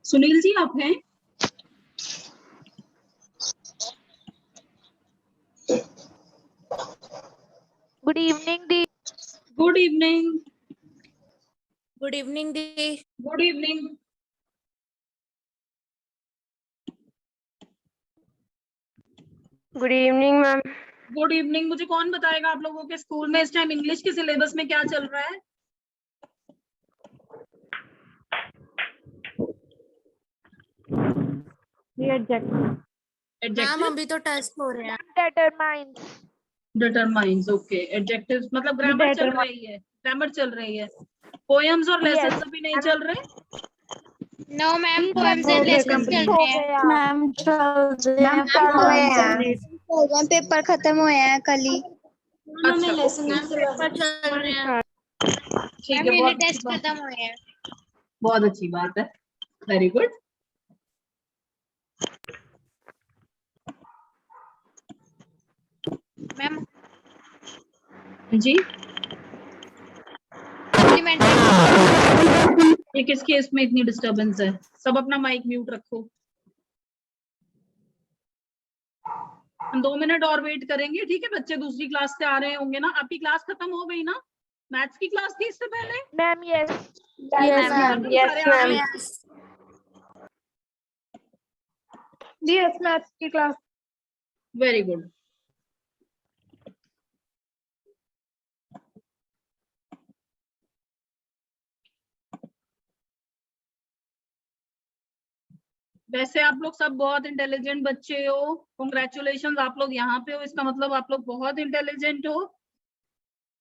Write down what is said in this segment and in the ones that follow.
सुनील जी आप हैं? Good evening दी। Good evening. गुड इवनिंग दी। Good evening. Good evening ma'am. Good evening. मुझे कौन बताएगा आप लोगों के स्कूल में इस टाइम इंग्लिश के सिलेबस में क्या चल रहा है? मैम अभी तो टेस्ट हो रहे हैं। डिटरमाइंस। Determines, okay. एडजेक्टिव्स मतलब ग्रामर चल रही है, ग्रामर चल रही है। पोएम्स और लेसन्स अभी नहीं चल रहे? No ma'am, poems and lessons चल रहे हैं। मैम पेपर खत्म हुए हैं कल ही। अच्छा, पेपर चल रहे हैं। ठीक मैम है, यूनिट टेस्ट खत्म हुए हैं। बहुत अच्छी बात है। Very good. मैम जी, ये किस केस में इतनी डिस्टरबेंस है? सब अपना माइक म्यूट रखो। हम 2 मिनट और वेट करेंगे, ठीक है? बच्चे दूसरी क्लास से आ रहे होंगे ना। आपकी क्लास खत्म हो गई ना? मैथ्स की क्लास थी इससे पहले? Ma'am yes yes ma'am. Yes maths की क्लास। Very good. वैसे आप लोग सब बहुत इंटेलिजेंट बच्चे हो। कॉन्ग्रेचुलेशन, आप लोग यहाँ पे हो, इसका मतलब आप लोग बहुत इंटेलिजेंट हो।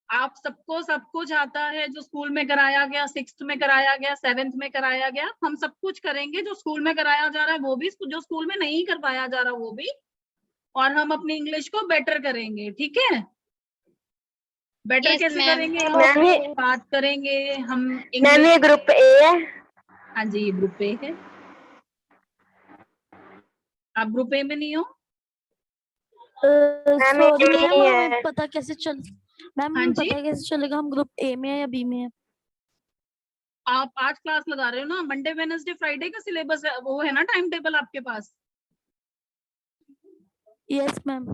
आप सबको सब कुछ आता है जो स्कूल में कराया गया, 6th में कराया गया, 7th में कराया गया। हम सब कुछ करेंगे जो स्कूल में कराया जा रहा है वो भी, जो स्कूल में नहीं करवाया जा रहा वो भी। और हम अपनी इंग्लिश को बेटर करेंगे, ठीक है? बेटर Yes, कैसे ma'am. करेंगे? मैम ये बात करेंगे हम मैम ये ग्रुप ए है। हाँ जी, ये ग्रुप ए है। आप ग्रुप ए में नहीं हो? मैम ये नहीं है। पता कैसे चल मैम, हाँ जी, पता कैसे चलेगा हम ग्रुप ए में है या बी में है? आप आज क्लास लगा रहे हो ना? मंडे वेडनेसडे फ्राइडे का सिलेबस है, वो है ना टाइम टेबल आपके पास? Yes ma'am.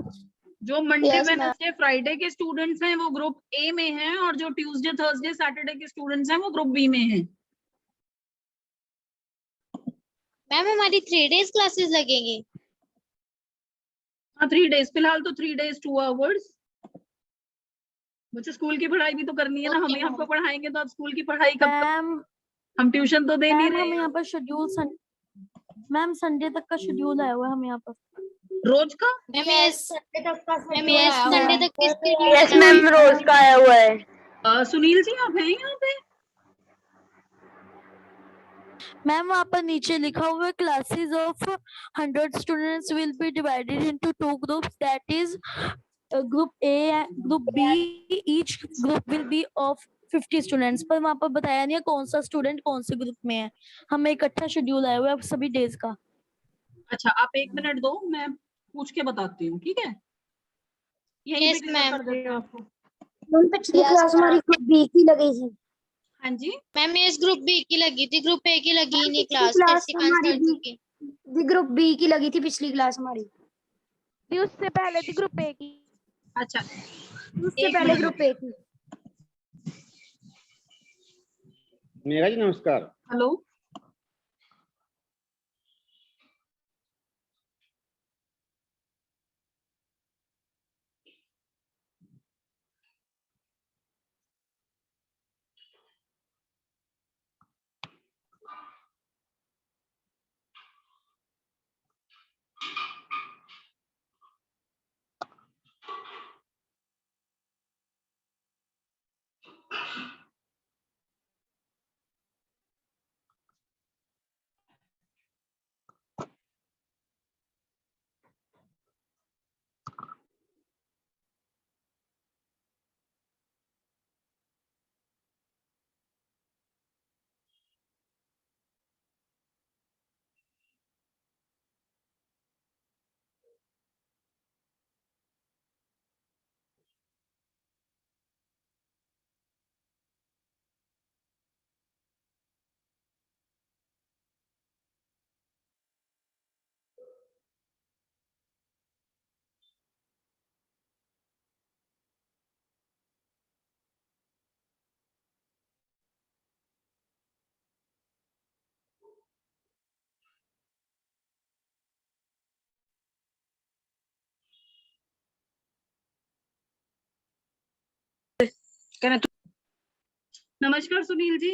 जो Monday Yes, ma'am. Wednesday Friday के स्टूडेंट्स हैं वो ग्रुप ए में हैं, और जो ट्यूसडे थर्सडे सैटरडे के स्टूडेंट्स हैं वो ग्रुप बी में हैं। मैम हमारी 3 days क्लासेस लगेंगी। हाँ, 3 days फिलहाल तो 3 days 2 hours। बच्चे स्कूल की पढ़ाई भी तो करनी है ना। हम आपको पढ़ाएंगे तो आप स्कूल की पढ़ाई कब करोगे? मैम हम ट्यूशन तो दे नहीं मैम रहे हम हैं। यहाँ पर शेड्यूल मैम संडे तक का शेड्यूल आया हुआ है हम यहाँ पर। रोज का? मैम ये संडे तक किसके यस मैम रोज का आया हुआ है। सुनील जी आप हैं यहाँ पे? मैम वहाँ पर नीचे लिखा हुआ है classes of 100 students will be divided into 2 groups, that is group A and group B. Each group will be of 50 students. पर वहाँ पर बताया नहीं है कौन सा स्टूडेंट कौन से ग्रुप में है। हमें इकट्ठा शेड्यूल आया हुआ है सभी डेज का। अच्छा, आप 1 मिनट दो, मैं पूछ के बताती हूँ, ठीक है? यहीं पे Yes, क्लियर ma'am. कर देते हैं आपको। पिछली क्लास हमारी ग्रुप बी की लगी थी। हाँ जी, मैम ये ग्रुप बी की लगी थी, ग्रुप ए की लगी ही नहीं पिछली क्लास। क्लास कैसे हमारी कैंसिल की? ग्रुप बी की लगी थी पिछली क्लास हमारी। उससे पहले थी ग्रुप ए की। अच्छा उससे एक पहले मिनट। ग्रुप ए थी। मेघा जी नमस्कार। हेलो, नमस्कार सुनील जी।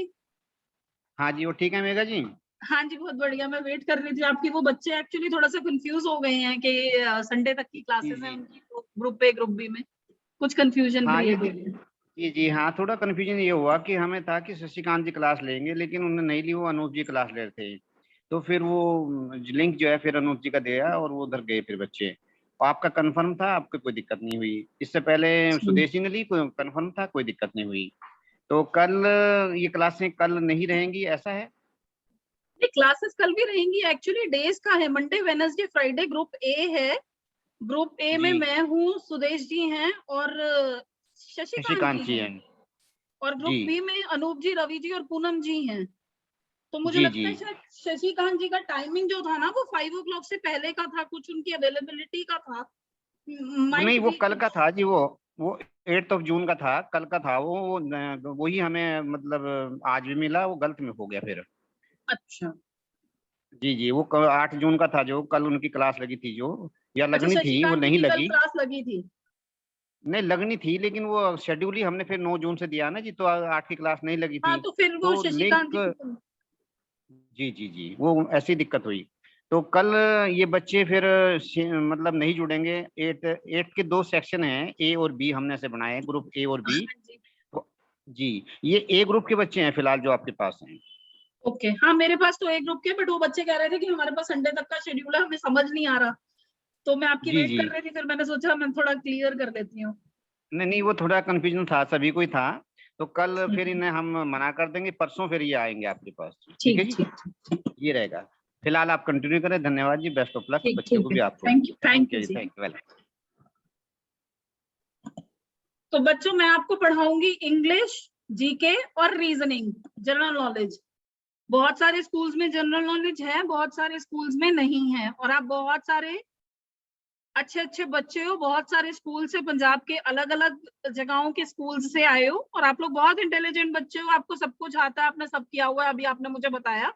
हाँ जी, वो ठीक है मेघा जी। हाँ जी, बहुत बढ़िया। मैं वेट कर रही थी आपकी। वो बच्चे एक्चुअली थोड़ा सा कंफ्यूज हो गए हैं कि संडे तक की क्लासेस हैं जी। उनकी, ग्रुप ए ग्रुप बी में कुछ कंफ्यूजन हाँ क्रिएट हो गई। जी हाँ, थोड़ा कंफ्यूजन ये हुआ कि हमें था कि शशिकांत जी क्लास लेंगे, लेकिन उन्होंने नहीं ली, वो अनूप जी क्लास ले रहे थे। तो फिर वो लिंक जो है फिर अनूप जी का दिया और वो उधर गए फिर बच्चे। आपका कंफर्म था, आपको कोई दिक्कत नहीं हुई। इससे पहले सुदेश जी ने ली, कोई कंफर्म था, कोई दिक्कत नहीं हुई। तो कल ये क्लासें कल नहीं रहेंगी, ऐसा है? क्लासेस कल भी रहेंगी। एक्चुअली डेज का है Monday Wednesday Friday. Group A है। ग्रुप ए में जी। मैं हूँ, सुदेश जी हैं और शशिकांत शशिकांत जी जी हैं। हैं। और ग्रुप जी बी में अनूप जी, रवि जी और पूनम जी हैं। तो मुझे जी लगता जी। है शायद शशिकांत जी का टाइमिंग जो था ना वो 5 o'clock से पहले का था, कुछ उनकी अवेलेबिलिटी का था। वो नहीं, माइट वो बी। कल का था जी। वो 8 जून का था, कल का था वो। वही हमें मतलब आज भी मिला, वो गलत में हो गया फिर। अच्छा जी जी, वो 8 जून का था जो कल उनकी क्लास लगी थी, जो या अच्छा, लगनी थी, वो शशिकांत जी नहीं की कल लगी। क्लास लगी थी। नहीं लगनी थी, लेकिन वो शेड्यूल ही हमने फिर 9 जून से दिया ना जी, तो 8 की क्लास नहीं लगी हाँ थी। तो फिर वो तो शशिकांत लिंक, जी की। जी जी जी, वो ऐसी दिक्कत हुई। तो कल ये बच्चे फिर मतलब नहीं जुड़ेंगे। 8 के 2 सेक्शन हैं, ए और बी, हमने ऐसे बनाए हैं, ग्रुप ए और बी। हाँ जी। तो जी, ये ए ग्रुप के बच्चे हैं फिलहाल जो आपके पास हैं। ओके, हाँ मेरे पास तो एक ग्रुप के, बट वो बच्चे कह रहे थे कि हमारे पास संडे तक का शेड्यूल है, हमें समझ नहीं आ रहा। तो मैं आपकी जी वेट जी। कर रही थी, फिर मैंने सोचा मैं थोड़ा क्लियर कर लेती हूँ। नहीं नहीं, वो थोड़ा कंफ्यूजन था, सभी को ही था। तो कल फिर इन्हें हम मना कर देंगे, परसों फिर ये आएंगे आपके पास। ठीक है ठीक जी, ठीक ये रहेगा। फिलहाल आप कंटिन्यू करें। धन्यवाद जी, बेस्ट ऑफ लक ठीक बच्चे को ठीक है। भी, आपको भी। थैंक यू जी, जी। Thank you, welcome. तो बच्चों मैं आपको पढ़ाऊंगी इंग्लिश, जीके और रीजनिंग, जनरल नॉलेज। बहुत सारे स्कूल्स में जनरल नॉलेज है, बहुत सारे स्कूल्स में नहीं है। और आप बहुत सारे अच्छे अच्छे बच्चे हो, बहुत सारे स्कूल से, पंजाब के अलग अलग जगहों के स्कूल से आए हो, और आप लोग बहुत इंटेलिजेंट बच्चे हो, आपको सब कुछ आता है, आपने सब किया हुआ है, अभी आपने मुझे बताया।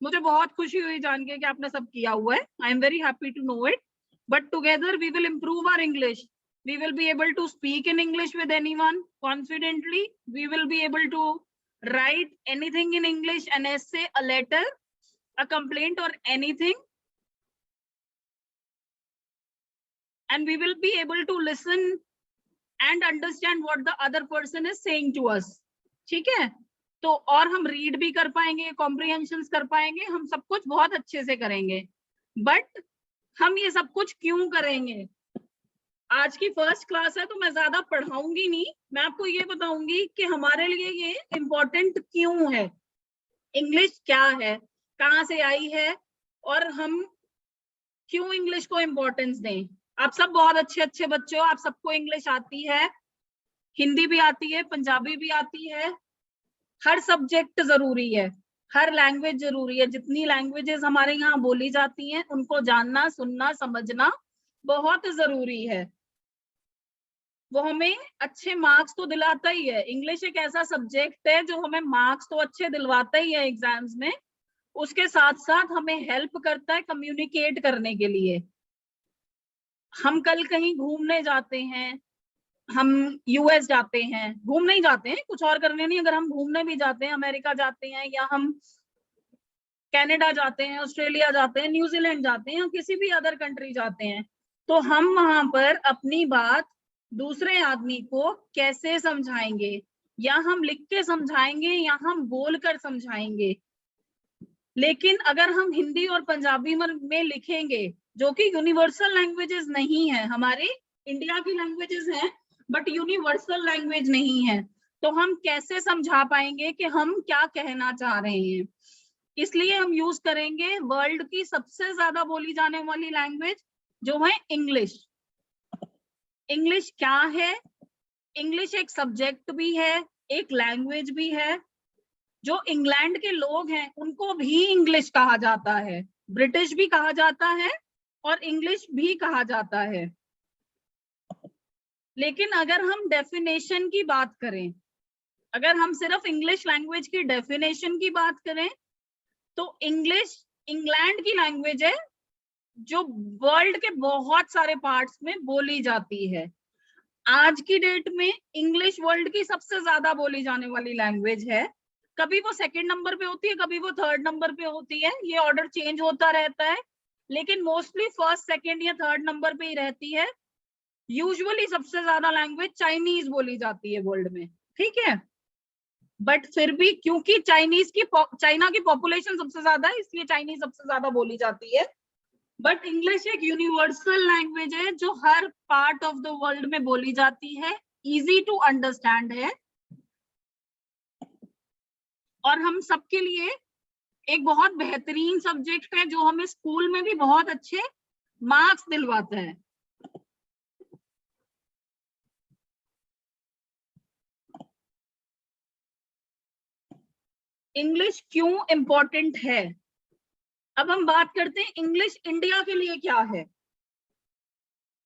मुझे बहुत खुशी हुई जान के कि आपने सब किया हुआ है। I am very happy to know it. But together we विल improve our English. We will be able to speak in English with anyone confidently. We will be able to write anything in English, an essay, a letter, a complaint, or anything. And we will be able to listen and understand what the other person is saying to us. ठीक है? तो और हम read भी कर पाएंगे, comprehensions कर पाएंगे, हम सब कुछ बहुत अच्छे से करेंगे। बट हम ये सब कुछ क्यों करेंगे? आज की फर्स्ट क्लास है तो मैं ज्यादा पढ़ाऊंगी नहीं, मैं आपको ये बताऊंगी कि हमारे लिए ये इम्पोर्टेंट क्यों है, इंग्लिश क्या है, कहाँ से आई है, और हम क्यों इंग्लिश को इम्पोर्टेंस दें। आप सब बहुत अच्छे अच्छे बच्चे हो, आप सबको इंग्लिश आती है, हिंदी भी आती है, पंजाबी भी आती है। हर सब्जेक्ट जरूरी है, हर लैंग्वेज जरूरी है। जितनी लैंग्वेजेस हमारे यहाँ बोली जाती हैं उनको जानना, सुनना, समझना बहुत जरूरी है। वो हमें अच्छे मार्क्स तो दिलाता ही है। इंग्लिश एक ऐसा सब्जेक्ट है जो हमें मार्क्स तो अच्छे दिलवाता ही है एग्जाम्स में, उसके साथ साथ हमें हेल्प करता है कम्युनिकेट करने के लिए। हम कल कहीं घूमने जाते हैं, हम यूएस जाते हैं, घूमने ही जाते हैं, कुछ और करने नहीं, अगर हम घूमने भी जाते हैं, अमेरिका जाते हैं, या हम कनाडा जाते हैं, ऑस्ट्रेलिया जाते हैं, न्यूजीलैंड जाते हैं, या किसी भी अदर कंट्री जाते हैं, तो हम वहां पर अपनी बात दूसरे आदमी को कैसे समझाएंगे? या हम लिख के समझाएंगे या हम बोल कर समझाएंगे। लेकिन अगर हम हिंदी और पंजाबी में लिखेंगे, जो कि यूनिवर्सल लैंग्वेजेस नहीं है, हमारे इंडिया की लैंग्वेजेस हैं बट यूनिवर्सल लैंग्वेज नहीं है, तो हम कैसे समझा पाएंगे कि हम क्या कहना चाह रहे हैं? इसलिए हम यूज करेंगे वर्ल्ड की सबसे ज्यादा बोली जाने वाली लैंग्वेज, जो है इंग्लिश। इंग्लिश क्या है? इंग्लिश एक सब्जेक्ट भी है, एक लैंग्वेज भी है। जो इंग्लैंड के लोग हैं उनको भी इंग्लिश कहा जाता है, ब्रिटिश भी कहा जाता है और इंग्लिश भी कहा जाता है। लेकिन अगर हम डेफिनेशन की बात करें, अगर हम सिर्फ इंग्लिश लैंग्वेज की डेफिनेशन की बात करें, तो इंग्लिश इंग्लैंड की लैंग्वेज है जो वर्ल्ड के बहुत सारे पार्ट्स में बोली जाती है। आज की डेट में इंग्लिश वर्ल्ड की सबसे ज्यादा बोली जाने वाली लैंग्वेज है। कभी वो सेकंड नंबर पे होती है, कभी वो थर्ड नंबर पे होती है, ये ऑर्डर चेंज होता रहता है, लेकिन मोस्टली फर्स्ट सेकंड या थर्ड नंबर पे ही रहती है। यूजुअली सबसे ज्यादा लैंग्वेज चाइनीज बोली जाती है वर्ल्ड में, ठीक है। बट फिर भी क्योंकि चाइना की पॉपुलेशन सबसे ज्यादा है, इसलिए चाइनीज सबसे ज्यादा बोली जाती है। बट इंग्लिश एक यूनिवर्सल लैंग्वेज है जो हर पार्ट ऑफ द वर्ल्ड में बोली जाती है, इजी टू अंडरस्टैंड है, और हम सबके लिए एक बहुत बेहतरीन सब्जेक्ट है जो हमें स्कूल में भी बहुत अच्छे मार्क्स दिलवाता है। इंग्लिश क्यों इम्पोर्टेंट है? अब हम बात करते हैं इंग्लिश इंडिया के लिए क्या है।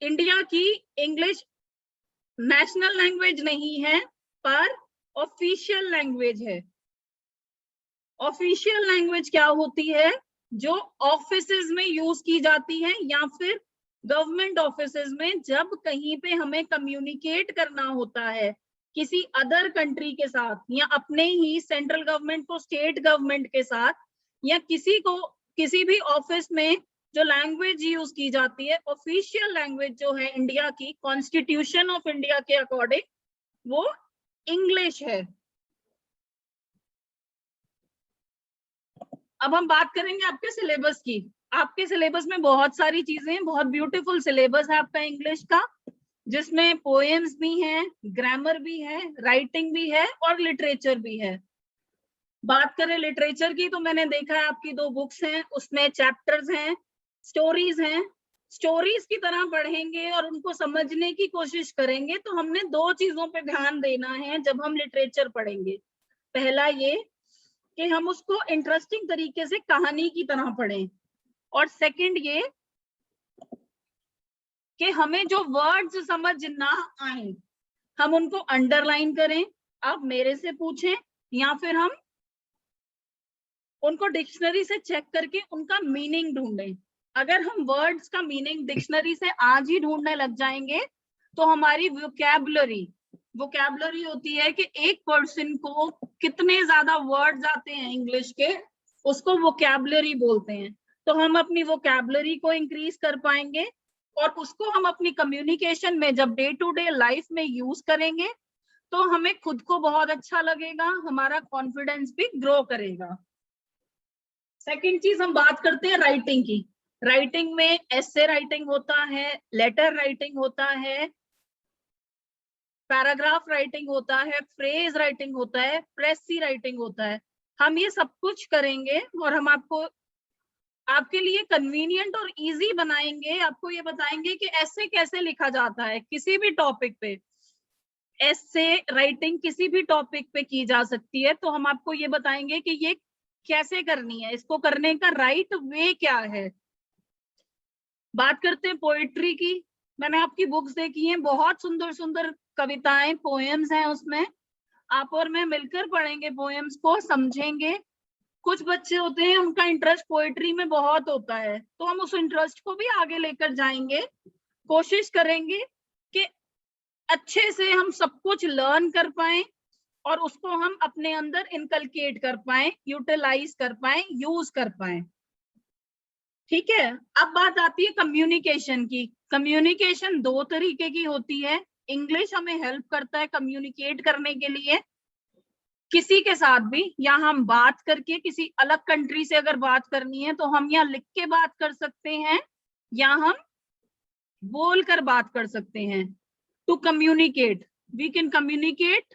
इंडिया की इंग्लिश नेशनल लैंग्वेज नहीं है, पर ऑफिशियल लैंग्वेज है। ऑफिशियल लैंग्वेज क्या होती है? जो ऑफिसेज में यूज की जाती है या फिर गवर्नमेंट ऑफिसेज में, जब कहीं पे हमें कम्युनिकेट करना होता है किसी अदर कंट्री के साथ, या अपने ही सेंट्रल गवर्नमेंट को स्टेट गवर्नमेंट के साथ, या किसी भी ऑफिस में जो लैंग्वेज यूज की जाती है, ऑफिशियल लैंग्वेज जो है इंडिया की, कॉन्स्टिट्यूशन ऑफ इंडिया के अकॉर्डिंग वो इंग्लिश है। अब हम बात करेंगे आपके सिलेबस की। आपके सिलेबस में बहुत सारी चीजें हैं, बहुत ब्यूटीफुल सिलेबस है आपका इंग्लिश का, जिसमें पोएम्स भी हैं, ग्रामर भी है, राइटिंग भी है और लिटरेचर भी है। बात करें लिटरेचर की तो मैंने देखा है आपकी 2 बुक्स हैं, उसमें चैप्टर्स हैं, स्टोरीज हैं। स्टोरीज की तरह पढ़ेंगे और उनको समझने की कोशिश करेंगे तो हमने 2 चीजों पे ध्यान देना है जब हम लिटरेचर पढ़ेंगे। पहला ये कि हम उसको इंटरेस्टिंग तरीके से कहानी की तरह पढ़ें, और सेकंड ये कि हमें जो वर्ड्स समझ ना आए हम उनको अंडरलाइन करें, आप मेरे से पूछें या फिर हम उनको डिक्शनरी से चेक करके उनका मीनिंग ढूंढें। अगर हम वर्ड्स का मीनिंग डिक्शनरी से आज ही ढूंढने लग जाएंगे तो हमारी वोकैबुलरी होती है कि एक पर्सन को कितने ज्यादा वर्ड्स आते हैं इंग्लिश के, उसको वोकैबुलरी बोलते हैं। तो हम अपनी वोकैबुलरी को इंक्रीज कर पाएंगे और उसको हम अपनी कम्युनिकेशन में जब डे टू डे लाइफ में यूज करेंगे तो हमें खुद को बहुत अच्छा लगेगा, हमारा कॉन्फिडेंस भी ग्रो करेगा। सेकंड चीज हम बात करते हैं राइटिंग की। राइटिंग में एसे राइटिंग होता है, लेटर राइटिंग होता है, पैराग्राफ राइटिंग होता है, फ्रेज राइटिंग होता है, प्रेसी राइटिंग होता है। हम ये सब कुछ करेंगे और हम आपके लिए कन्वीनियंट और इजी बनाएंगे। आपको ये बताएंगे कि ऐसे कैसे लिखा जाता है किसी भी टॉपिक पे। ऐसे राइटिंग किसी भी टॉपिक पे की जा सकती है, तो हम आपको ये बताएंगे कि ये कैसे करनी है, इसको करने का राइट वे क्या है। बात करते हैं पोएट्री की। मैंने आपकी बुक्स देखी हैं, बहुत सुंदर सुंदर कविताएं, पोएम्स हैं उसमें। आप और मैं मिलकर पढ़ेंगे, पोएम्स को समझेंगे। कुछ बच्चे होते हैं उनका इंटरेस्ट पोएट्री में बहुत होता है, तो हम उस इंटरेस्ट को भी आगे लेकर जाएंगे। कोशिश करेंगे कि अच्छे से हम सब कुछ लर्न कर पाए और उसको हम अपने अंदर इनकलकेट कर पाए, यूटिलाइज कर पाए, यूज कर पाए। ठीक है, अब बात आती है कम्युनिकेशन की। कम्युनिकेशन 2 तरीके की होती है। इंग्लिश हमें हेल्प करता है कम्युनिकेट करने के लिए किसी के साथ भी, या हम बात करके किसी अलग कंट्री से अगर बात करनी है तो हम यहाँ लिख के बात कर सकते हैं या हम बोल कर बात कर सकते हैं। To communicate, we can communicate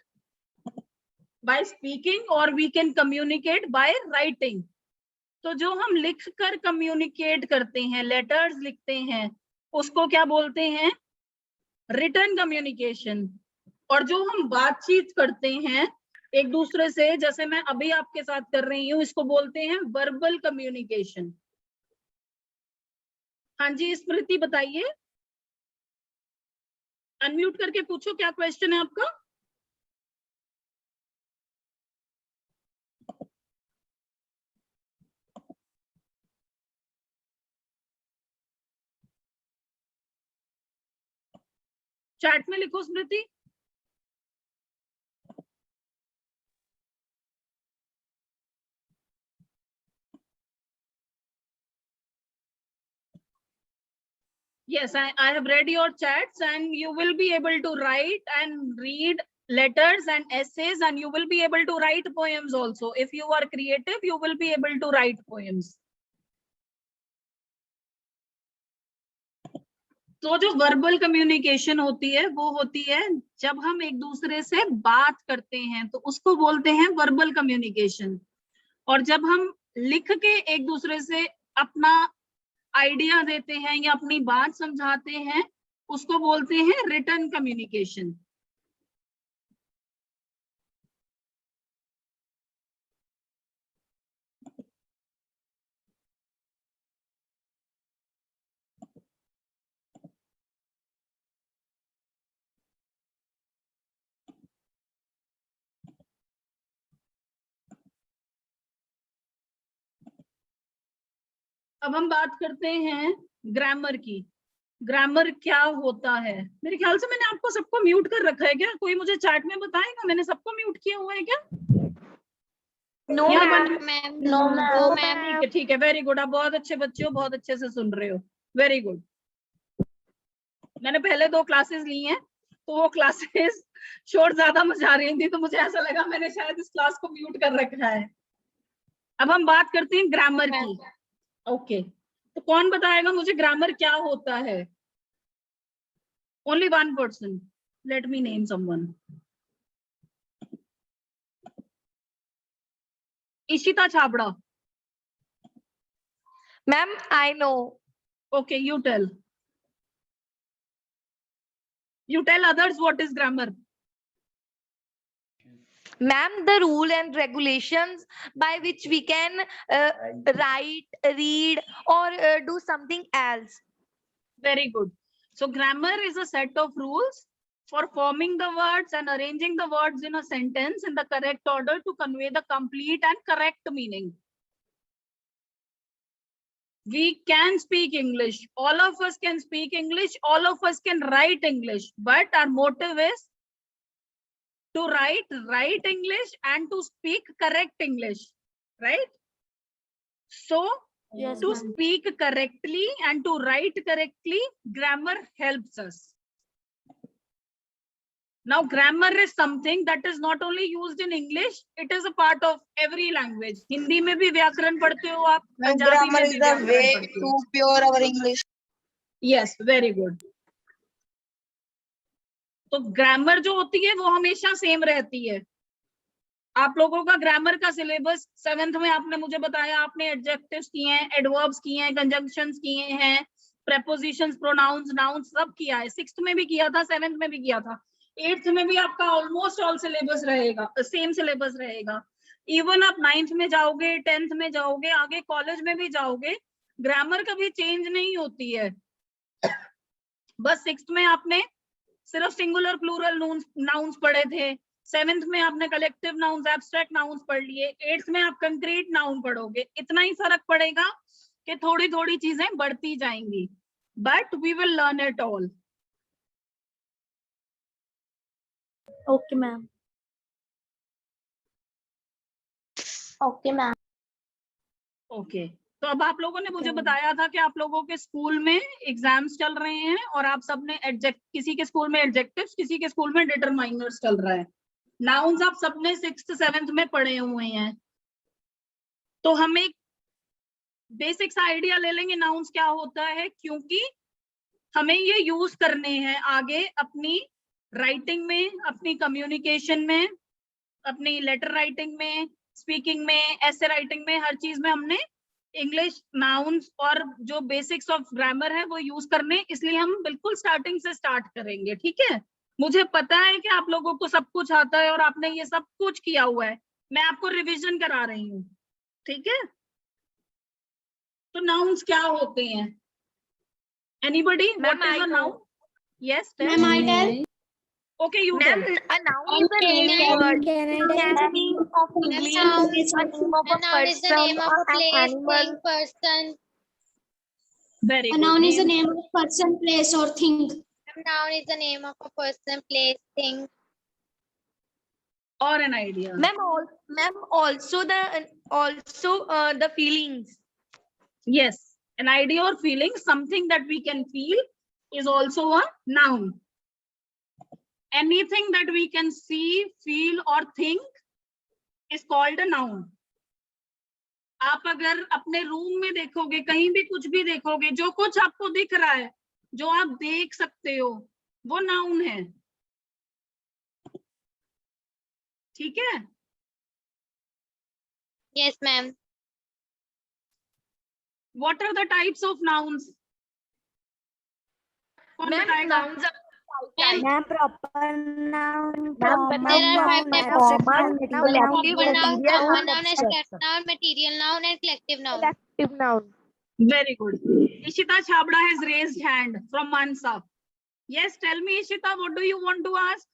by speaking और we can communicate by writing. तो जो हम लिख कर कम्युनिकेट करते हैं, लेटर्स लिखते हैं, उसको क्या बोलते हैं? Written communication. और जो हम बातचीत करते हैं एक दूसरे से, जैसे मैं अभी आपके साथ कर रही हूँ, इसको बोलते हैं वर्बल कम्युनिकेशन। हाँ जी स्मृति बताइए, अनम्यूट करके पूछो क्या क्वेश्चन है आपका। चैट में लिखो स्मृति। Yes, I have read your chats, and you will be able to write and read letters and essays, and you will be able to write poems also. If you are creative, you will be able to write poems. तो जो verbal communication होती है वो होती है जब हम एक दूसरे से बात करते हैं, तो उसको बोलते हैं वर्बल कम्युनिकेशन। और जब हम लिख के एक दूसरे से अपना आइडिया देते हैं या अपनी बात समझाते हैं, उसको बोलते हैं रिटन कम्युनिकेशन। अब हम बात करते हैं ग्रामर की। ग्रामर क्या होता है? मेरे ख्याल से मैंने आपको सबको म्यूट कर रखा है क्या? कोई मुझे चैट में बताएगा, मैंने सबको म्यूट किया हुआ है क्या? No ma'am, ma'am. ठीक है, वेरी गुड। आप बहुत अच्छे बच्चे हो, बहुत अच्छे से सुन रहे हो, वेरी गुड। मैंने पहले 2 क्लासेस ली हैं, तो वो क्लासेस शोर ज्यादा मचा रही थी, तो मुझे ऐसा लगा मैंने शायद इस क्लास को म्यूट कर रखा है। अब हम बात करते हैं ग्रामर की। ओके, तो कौन बताएगा मुझे ग्रामर क्या होता है? Only 1 person, let me name someone. Ishita Chhabra. Ma'am I know. Okay, you tell others what is grammar. Ma'am, the rule and regulations by which we can write, read, or do something else. Very good. So grammar is a set of rules for forming the words and arranging the words in a sentence in the correct order to convey the complete and correct meaning. We can speak English. All of us can speak English. All of us can write English. But our motive is to write English and to speak correct English, right? So Yes, to ma'am. speak correctly and to write correctly, grammar helps us. Now, grammar is something that is not only used in English, it is a part of every language. Hindi में भी व्याकरण पढ़ते हो आप, पंजाबी में भी व्याकरण पढ़ते हो। pure our English. Yes, very good. तो ग्रामर जो होती है वो हमेशा सेम रहती है। आप लोगों का ग्रामर का सिलेबस 7th में आपने मुझे बताया, आपने एडजेक्टिव्स किए हैं, एडवर्ब्स किए हैं, कंजंक्शंस किए हैं, प्रेपोजिशंस, प्रोनाउंस, नाउन्स सब किया है। 6th में भी किया था, 7th में भी किया था, 8th में भी आपका ऑलमोस्ट ऑल सिलेबस रहेगा, सेम सिलेबस रहेगा। इवन आप 9th में जाओगे, 10th में जाओगे, आगे कॉलेज में भी जाओगे, ग्रामर कभी चेंज नहीं होती है। बस 6th में आपने सिर्फ सिंगुलर प्लूरल नाउन्स पढ़े थे, 7th में आपने कलेक्टिव नाउन्स, एब्स्ट्रैक्ट नाउन्स पढ़ लिए, 8th में आप कंक्रीट नाउन पढ़ोगे। इतना ही फर्क पड़ेगा कि थोड़ी थोड़ी चीजें बढ़ती जाएंगी, but we will learn it all. Okay, ma'am. Okay ma'am. Okay, तो अब आप लोगों ने मुझे बताया था कि आप लोगों के स्कूल में एग्जाम्स चल रहे हैं और आप सबने किसी के स्कूल में एडजेक्टिव्स, किसी के स्कूल में डिटरमाइनर्स चल रहा है। नाउन्स आप सबने 6th 7th में पढ़े हुए हैं, तो हम एक बेसिक्स आइडिया ले लेंगे नाउन्स क्या होता है, क्योंकि हमें ये यूज करने हैं आगे अपनी राइटिंग में, अपनी कम्युनिकेशन में, अपनी लेटर राइटिंग में, स्पीकिंग में, ऐसे राइटिंग में, हर चीज में हमने इंग्लिश नाउन्स और जो बेसिक्स ऑफ ग्रामर है वो यूज करने, इसलिए हम बिल्कुल स्टार्टिंग से स्टार्ट करेंगे। ठीक है, मुझे पता है कि आप लोगों को सब कुछ आता है और आपने ये सब कुछ किया हुआ है, मैं आपको रिवीजन करा रही हूँ। ठीक है, तो नाउन्स क्या होते हैं? Anybody, what is a noun? Yes Ma'am, I tell. Okay, you Ma'am, tell. a noun is the name word. Can be of English, a name of a Noun is the name person of a or an place, animal. thing, person. Very A noun is the name of person, place or thing. Noun is the name of a person, place, thing. or an idea. Ma'am, also the feelings. Yes, an idea or feeling, something that we can feel is also a noun. Anything that we can see, feel or think is called a noun. आप अगर अपने room में देखोगे, कहीं भी कुछ भी देखोगे, जो कुछ आपको दिख रहा है, जो आप देख सकते हो, वो नाउन है. ठीक है? Yes, ma'am. What are the types of nouns? कौन Ma'am, बताएगा? nouns are types. Ma'am, proper noun, There are five types of Common, proper collective, noun, material, common and noun, abstract noun, material noun, and collective noun. collective noun. Very good. Ishita Chabda has raised hand from Mansa. Yes, tell me, Ishita, what do you want to ask?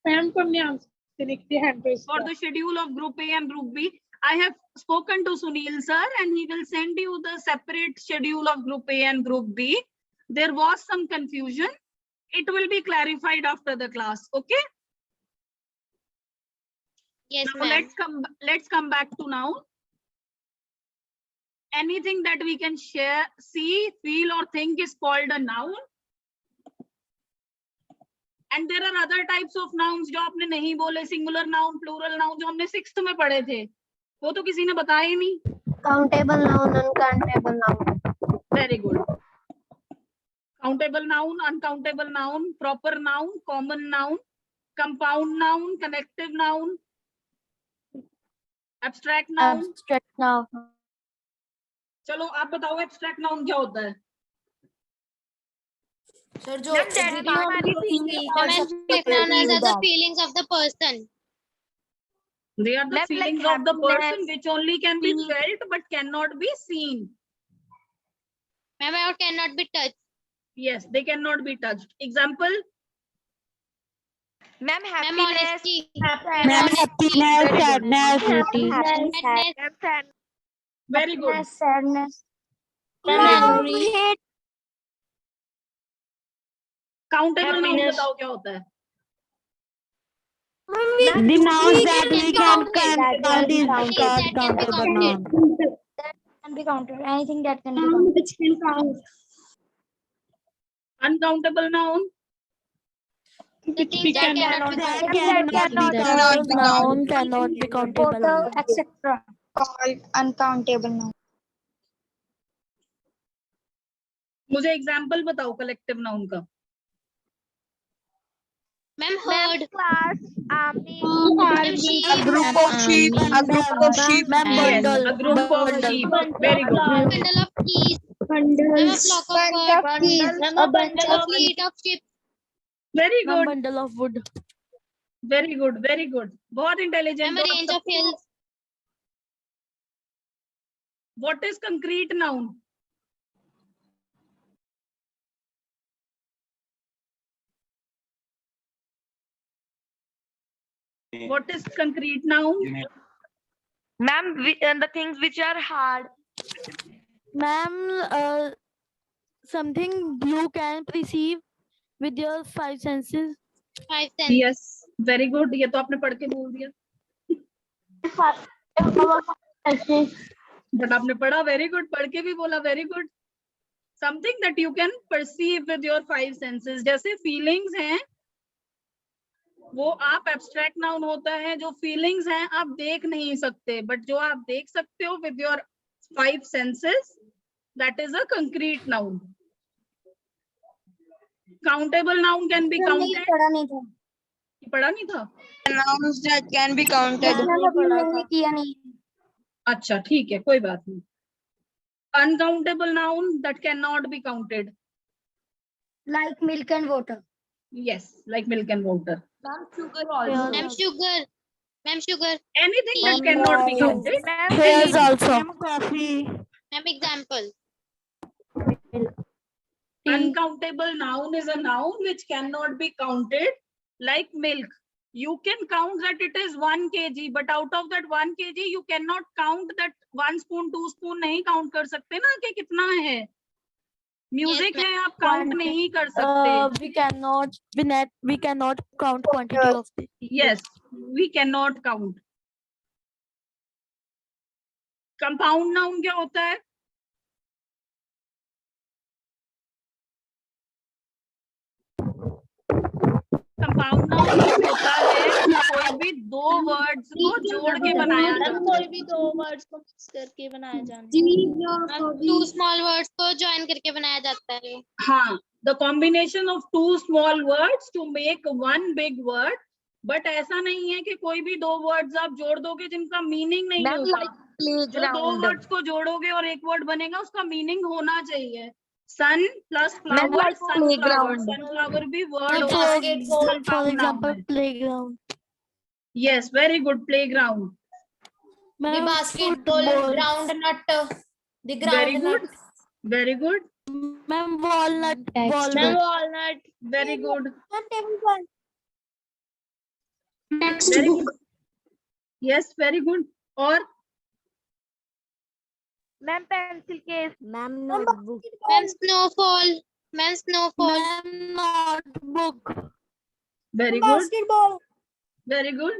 For the schedule of group A and group B, I have spoken to Sunil sir and he will send you the separate schedule of group A and group B. There was some confusion. It will be clarified after the class. Okay. Yes, Now ma'am. let's come back to now. Anything that we can share, see, feel or think is called a noun. And there are other types of nouns जो आपने नहीं बोले, singular noun, plural noun, जो हमने 6th में पढ़े थे, वो तो किसी ने बताया ही नहीं. Countable noun, uncountable noun. Very good. Countable noun, uncountable noun, proper noun, common noun, compound noun, connective noun, abstract noun. Abstract noun. चलो आप बताओ abstract noun क्या होता है? Ma'am, that can't be seen. Abstract noun are the feelings of the person. They are the Ma'am, like feelings of the person happiness, which only can be peace. felt but cannot be seen. Ma'am, or cannot be touched. Yes, they cannot be touched. Example? Ma'am, Ma'am, happiness. honesty. Happiness, sadness, beauty. Sadness. Very good. Sadness. Memory. Countable noun Happiness. बताओ क्या होता है? The nouns that we can count is That can be countable counted. noun. Can be counted. Anything that can be counted. which can count. Uncountable noun? The things that cannot be That counted. cannot be noun, cannot be countable Total, noun. etc. Called uncountable noun. मुझे example बताओ collective noun का. Ma'am, herd. Class, army, Ma'am, sheep. a group of sheep, Ma'am, Yes, bundle, a group of sheep. Very good. Bundle of keys. Ma'am, a flock of birds. A bunch A of fleet of ships. Very Ma'am, good. bundle of wood. Very good. Very good. बहुत intelligent. Ma'am, a range of hills. What is concrete noun? What is concrete noun? Ma'am, the things which are hard. Ma'am, something you can perceive with your 5 senses. 5 cents. Yes. Very good. ये तो आपने पढ़ के बोल दिया. But आपने पढ़ा. Very good. पढ़ के भी बोला. Very good. Something that you can perceive with your 5 senses. जैसे feelings हैं, वो आप abstract noun होता है. जो feelings हैं आप देख नहीं सकते, but जो आप देख सकते हो with your 5 senses, that is a concrete noun. Countable noun can be counted. पढ़ा नहीं था. पढ़ा नहीं था? Nouns that can be counted. किया नहीं. अच्छा ठीक है, कोई बात नहीं. Uncountable noun that cannot be counted. Like milk and water. Yes, like milk and water. Ma'am, sugar also. Ma'am, sugar. Ma'am, sugar. Anything that cannot be counted. Here's also. Ma'am, example. Uncountable noun is a noun which cannot be counted, like milk. You can count that it is 1 kg, but out of that 1 kg, you cannot count that 1 spoon, 2 spoon नहीं count कर सकते ना कि कितना है. Music ma'am. है, आप count Quantity. नहीं कर सकते. We cannot count quantity of the. Yes, we cannot count. Compound noun क्या होता है? कंपाउंड नाउन होता है कोई भी दो वर्ड्स को जोड़ के बनाया जाता है. कोई भी दो वर्ड्स को मिक्स करके बनाया जाता है. टू स्मॉल वर्ड्स को ज्वाइन करके बनाया जाता है. हाँ, the combination of two small words to make one big word. But ऐसा नहीं है कि कोई भी दो वर्ड्स आप जोड़ दोगे जिनका मीनिंग नहीं Ma'am, होता. like जो दो playground. वर्ड्स को जोड़ोगे और एक वर्ड बनेगा उसका मीनिंग होना चाहिए. Sun plus Ma'am, flower, like sunflower. playground. Sunflower भी word For example, playground. Yes, very good. Playground. Ma'am, basketball, football. groundnut, the Very good. Very good. Ma'am, walnut. walnut. Very good. Very Textbook. good. Yes, very good. और Ma'am, pencil case. Ma'am, notebook. Man snowfall. Man snowfall. Ma'am, notebook. very good. Basketball. Very good.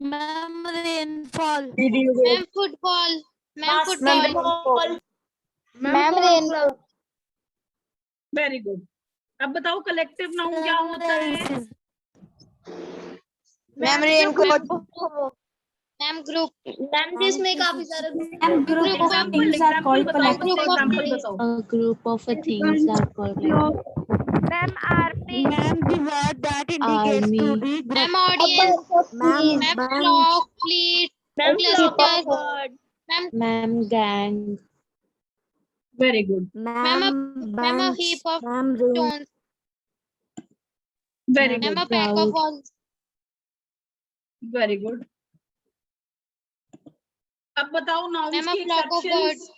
Ma'am, rainfall. Man football. Man football. Ma'am, rainbow. Very good. अब बताओ collective noun क्या होता है? Ma'am, raincoat. Man group. Man जिसमें काफी सारे Group of Example, things are called example बताओ, collective. example बताओ. A group of things are called Ma'am, army. Ma'am, the word that indicates to Army. the group. Man audience. Ma'am, Man ma'am, flock, fleet. Man cluster. Ma'am, gang. Very good. ma'am, Man a bench, heap of ma'am, rain. stones. Very Man good. a pack of balls. Very good. अब बताओ nouns Ma'am, की a flock of exceptions. birds.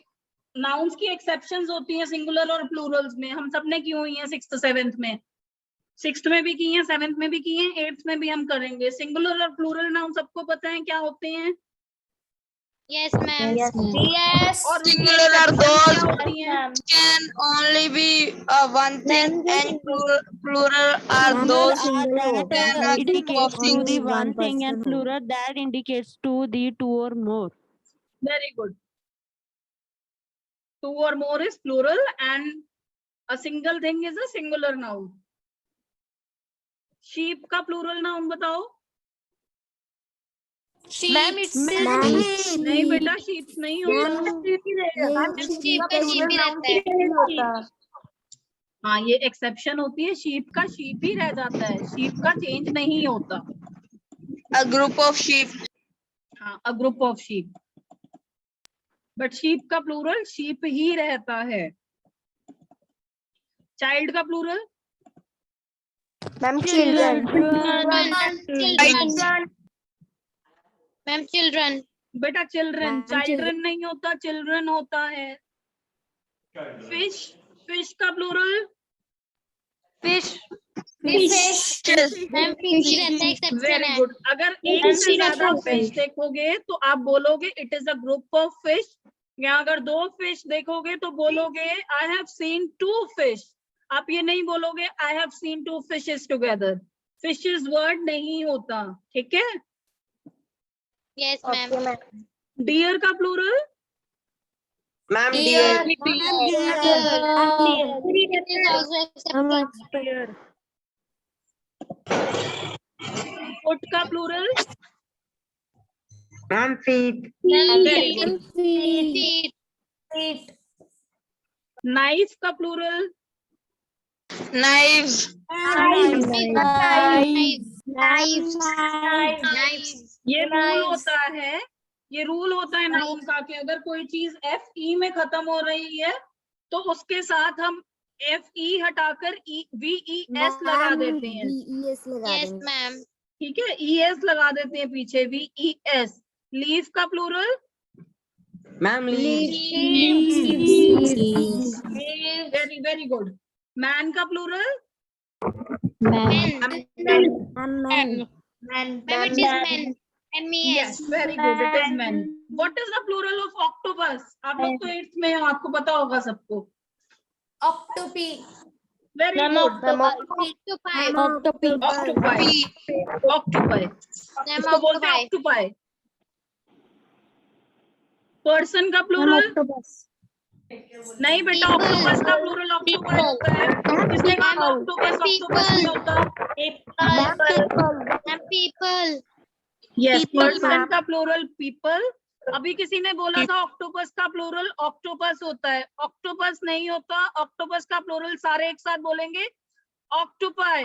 Nouns की exceptions होती हैं singular और Plurals में. हम सबने की हुई हैं 6th 7th में. 6th में भी की हैं, 7th में भी की हैं, 8th में भी हम करेंगे. सिंगुलर और प्लूरल नाउन सबको पता है क्या होते हैं? Yes, ma'am. Yes, ma'am. Yes. और उनकी Singular are exceptions those क्या होती हैं? can only be one thing, and plural are Ma'am, those singular can that a group indicates of to things. the one thing person and who- plural that indicates to the two or more. Very good. Two or more is plural and a single thing is a singular noun. Sheep का plural noun बताओ. Ma'am, it's नहीं बेटा, sheep नहीं होता. Sheep का sheep ही रहता है. हाँ, ये एक्सेप्शन होती है. sheep का sheep ही रह जाता है. sheep का चेंज नहीं होता. A group of sheep. हाँ, a group of sheep. But sheep का प्लूरल sheep ही रहता है. child का plural Ma'am, children. Ma'am, children. बेटा children. Ma'am, children नहीं होता, children होता है. fish का प्लूरल Fish. Ma'am, fish ही रहता है, exception वेरी है. गुड. अगर एक And से she ज्यादा doesn't फिश fish. देखोगे तो आप बोलोगे it is a group of fish. या अगर दो फिश देखोगे तो बोलोगे I have seen two fish. आप ये नहीं बोलोगे I have seen two fishes together. Fishes word नहीं होता. ठीक है. Yes, ma'am. डियर का plural Ma'am, Deer. dear. It is also accepted. Foot का plural Ma'am, feet. Very good. Feet. Knife का प्लूरल Knives. Knives. ये रूल होता है. ये रूल होता है नाउन का कि अगर कोई चीज एफ ई में खत्म हो रही है तो उसके साथ हम एफ ई हटाकर वी ई एस लगा देते हैं. Yes, ma'am. ठीक है. ई एस लगा देते हैं पीछे. V E S. लीफ का plural Ma'am, leaves. Very very good. Man का plural Men. Ma'am, Ma'am, it is men. MES. Yes very good. It is man. What is the plural of octopus? आप लोग तो 8th में हो, आपको पता होगा सबको. Octopi. Very Ma'am, good. octopi. Octopi. Octopi. Ma'am, इसको बोलते हैं octopi. ऑक्टोपाई। पर्सन का प्लूरल नहीं बेटा, People. ऑक्टोपस का प्लूरल ऑक्टोपाई होता है। किसने कहा ऑक्टोपस ऑक्टोपस नहीं होता? Ma'am, people. Yes, People, person ma'am. का प्लूरल पीपल। अभी किसी ने बोला था ऑक्टोपस का प्लूरल ऑक्टोपस होता है। ऑक्टोपस नहीं होता। ऑक्टोपस का प्लूरल सारे एक साथ बोलेंगे ऑक्टोपाई।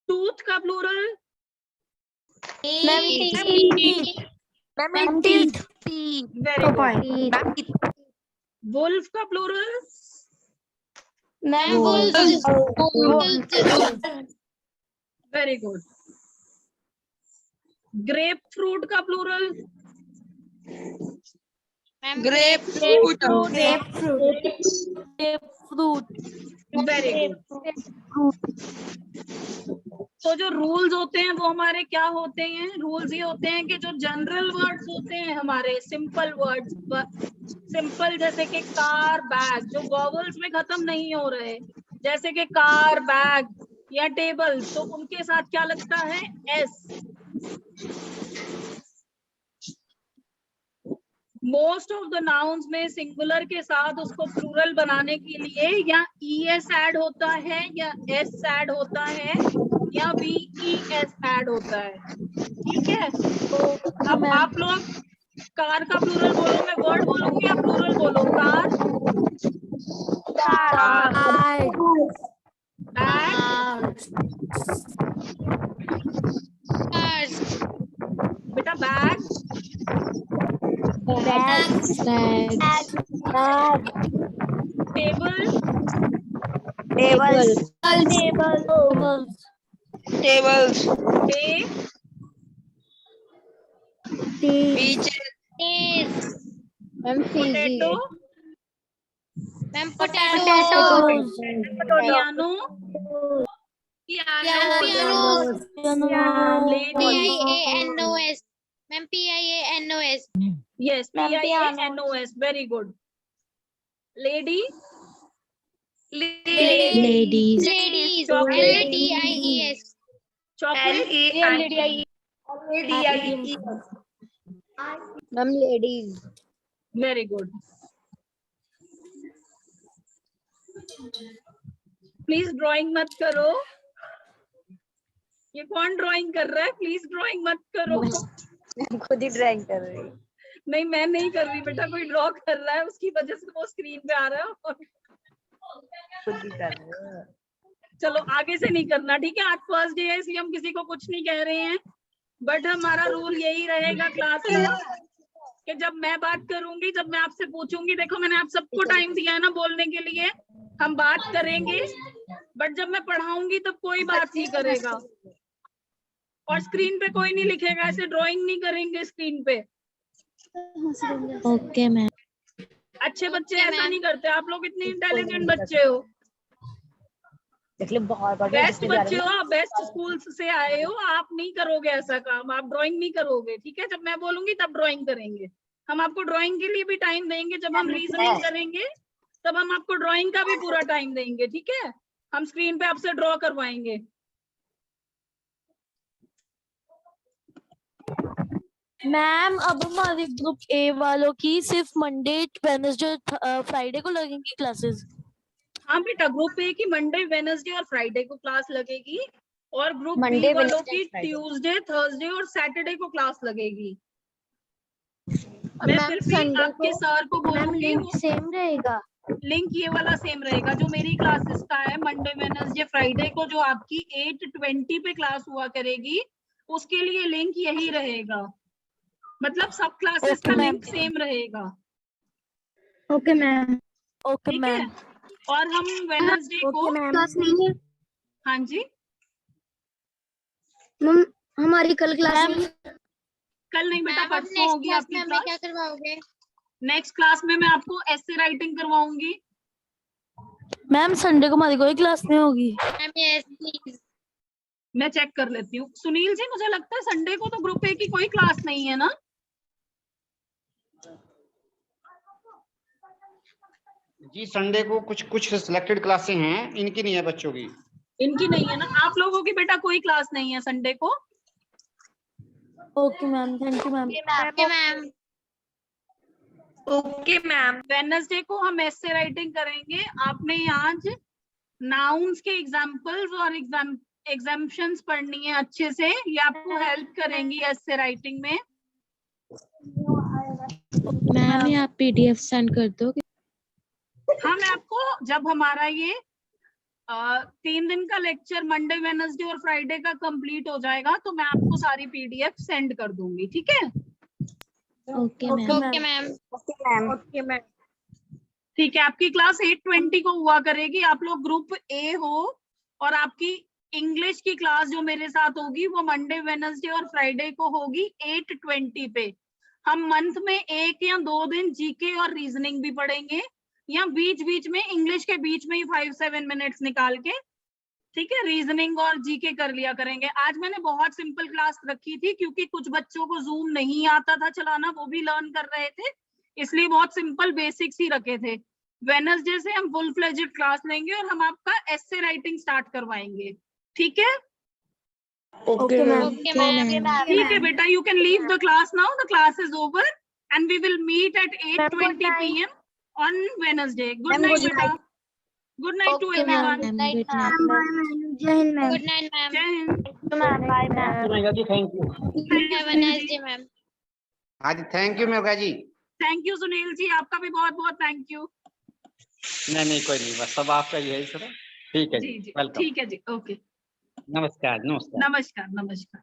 टूथ का plural Ma'am, teeth. Very good. Wolf का plural Ma'am, wolves. Very good. Grapefruit का plural Ma'am, Grapefruit. Very good. तो जो रूल्स होते हैं वो हमारे क्या होते हैं? रूल्स ये होते हैं कि जो जनरल वर्ड्स होते हैं हमारे, सिंपल वर्ड्स, सिंपल जैसे कि कार, बैग, जो वॉवल्स में खत्म नहीं हो रहे, जैसे कि कार, बैग या टेबल, तो उनके साथ क्या लगता है? S. Most of the nouns में सिंगुलर के साथ उसको प्लूरल बनाने के लिए या ES ऐड होता है या S ऐड होता है या VES ऐड होता है। ठीक है, तो अब आप लोग कार का प्लूरल बोलो, मैं वर्ड बोलूंगी, आप प्लूरल बोलो। कार, बैग, बेटा bag, table, potato, piano, Pianos. Ma'am, Pianos. yes, PIANOS, very good. Lady, Ladies. chocolate, LADIES. chocolate, Ma'am, ladies. very good. Please drawing मत करो। ये कौन ड्राइंग कर रहा है? प्लीज ड्राइंग मत करो। खुद ही ड्राइंग कर रही है। नहीं, मैं नहीं कर रही बेटा, कोई ड्रॉ कर रहा है, उसकी वजह से वो स्क्रीन पे आ रहा है और खुद ही कर रही है। चलो आगे से नहीं करना, ठीक है? आज फर्स्ट डे है इसलिए हम किसी को कुछ नहीं कह रहे हैं, बट हमारा रूल यही रहेगा क्लास में कि जब मैं बात करूंगी, जब मैं आपसे पूछूंगी, देखो मैंने आप सबको टाइम दिया है ना बोलने के लिए, हम बात करेंगे, बट जब मैं पढ़ाऊंगी तब कोई बात नहीं करेगा और स्क्रीन पे कोई नहीं लिखेगा, ऐसे ड्राइंग नहीं करेंगे स्क्रीन पे। Okay ma'am. अच्छे बच्चे ऐसा नहीं करते, आप लोग इतने इंटेलिजेंट बच्चे हो, बेस्ट बच्चे हो, आप बेस्ट स्कूल से आए हो, आप नहीं करोगे ऐसा काम, आप ड्राइंग नहीं करोगे, ठीक है? जब मैं बोलूंगी तब ड्राइंग करेंगे। हम आपको ड्राइंग के लिए भी टाइम देंगे, जब हम रीजनिंग करेंगे तब हम आपको ड्राइंग का भी पूरा टाइम देंगे, ठीक है? हम स्क्रीन पे आपसे ड्रॉ करवाएंगे। मैम अब हमारे ग्रुप ए वालों की सिर्फ मंडे, वेडनेसडे, फ्राइडे को लगेंगी क्लासेस। हाँ बेटा, ग्रुप ए की मंडे, वेडनेसडे और फ्राइडे को क्लास लगेगी और ग्रुप बी Monday, वालों Wednesday, की Friday। ट्यूसडे, थर्सडे और सैटरडे को क्लास लगेगी। मैं फिर भी आपके सर को बोलूंगी, सेम रहेगा। लिंक ये वाला सेम रहेगा जो मेरी क्लासेस का है, मंडे, वेडनेसडे, फ्राइडे को जो आपकी 8:20 पे क्लास हुआ करेगी, उसके लिए लिंक यही रहेगा, मतलब सब क्लासेस का लिंक सेम रहेगा। Okay ma'am. ओके ठीक है? मैम। और हम वेडनेसडे को क्लास नहीं है हाँ जी, मैम, हमारी कल क्लास नहीं है। कल नहीं बेटा, मैम, अब परसों होगी नेक्स्ट क्लास आपकी में हमें क्या क्लास। करवाओगे? नेक्स्ट क्लास में मैं आपको ऐसे राइटिंग करवाऊंगी। मैम संडे को हमारी कोई क्लास नहीं होगी। Ma'am, yes please. मैं चेक कर लेती हूँ। सुनील जी, मुझे लगता है संडे को तो ग्रुप ए की कोई क्लास नहीं है ना? जी संडे को कुछ कुछ सिलेक्टेड क्लासें हैं, इनकी नहीं है बच्चों की। इनकी नहीं है ना, आप लोगों की बेटा कोई क्लास नहीं है संडे को। Okay ma'am, thank you ma'am. Okay ma'am. Okay ma'am. Wednesday को हम ऐसे राइटिंग करेंगे। आपने आज नाउन्स के एग्जाम्पल्स और एग्जाम्पशंस पढ़नी है अच्छे से, ये आपको हेल्प करेंगी ऐसे राइटिंग में। मैम ये आप PDF सेंड कर दोगे? हाँ, मैं आपको जब हमारा ये 3 दिन का लेक्चर मंडे, वेडनेसडे और फ्राइडे का कंप्लीट हो जाएगा तो मैं आपको सारी PDF सेंड कर दूंगी, ठीक है। Okay ma'am. Okay ma'am. Okay ma'am. ठीक है, आपकी क्लास 8:20 को हुआ करेगी। आप लोग ग्रुप ए हो और आपकी इंग्लिश की क्लास जो मेरे साथ होगी वो मंडे, वेडनेसडे और फ्राइडे को होगी 8:20 पे। हम मंथ में 1 या 2 दिन जीके और रीजनिंग भी पढ़ेंगे, या बीच बीच में इंग्लिश के बीच में ही 5-7 मिनट्स निकाल के, ठीक है, रीजनिंग और जीके कर लिया करेंगे। आज मैंने बहुत सिंपल क्लास रखी थी क्योंकि कुछ बच्चों को जूम नहीं आता था चलाना, वो भी लर्न कर रहे थे, इसलिए बहुत सिंपल बेसिक्स ही रखे थे। वेडनेसडे से हम फुल फ्लेजेड क्लास लेंगे और हम आपका एसे राइटिंग स्टार्ट करवाएंगे, ठीक है। Okay ma'am. Okay ma'am. ठीक है बेटा, you can leave the class now. The class is over and we will meet at 8:20 PM on Wednesday. Good night, beta. Good night to Okay, everyone. Good night, ma'am Jai Hind ma'am. Good night, ma'am. Jai Hind. Bye ma'am. Thank you. Thank you, Have a Sunil nice ji. day, ma'am. हाँ जी, thank you Megha ji. Thank you, Sunil ji. आपका भी बहुत बहुत thank you. नहीं कोई नहीं, बस सब आपका यही सर। ठीक है जी जी, जी, वेलकम। ठीक है जी, ओके। नमस्कार नमस्कार। नमस्कार नमस्कार।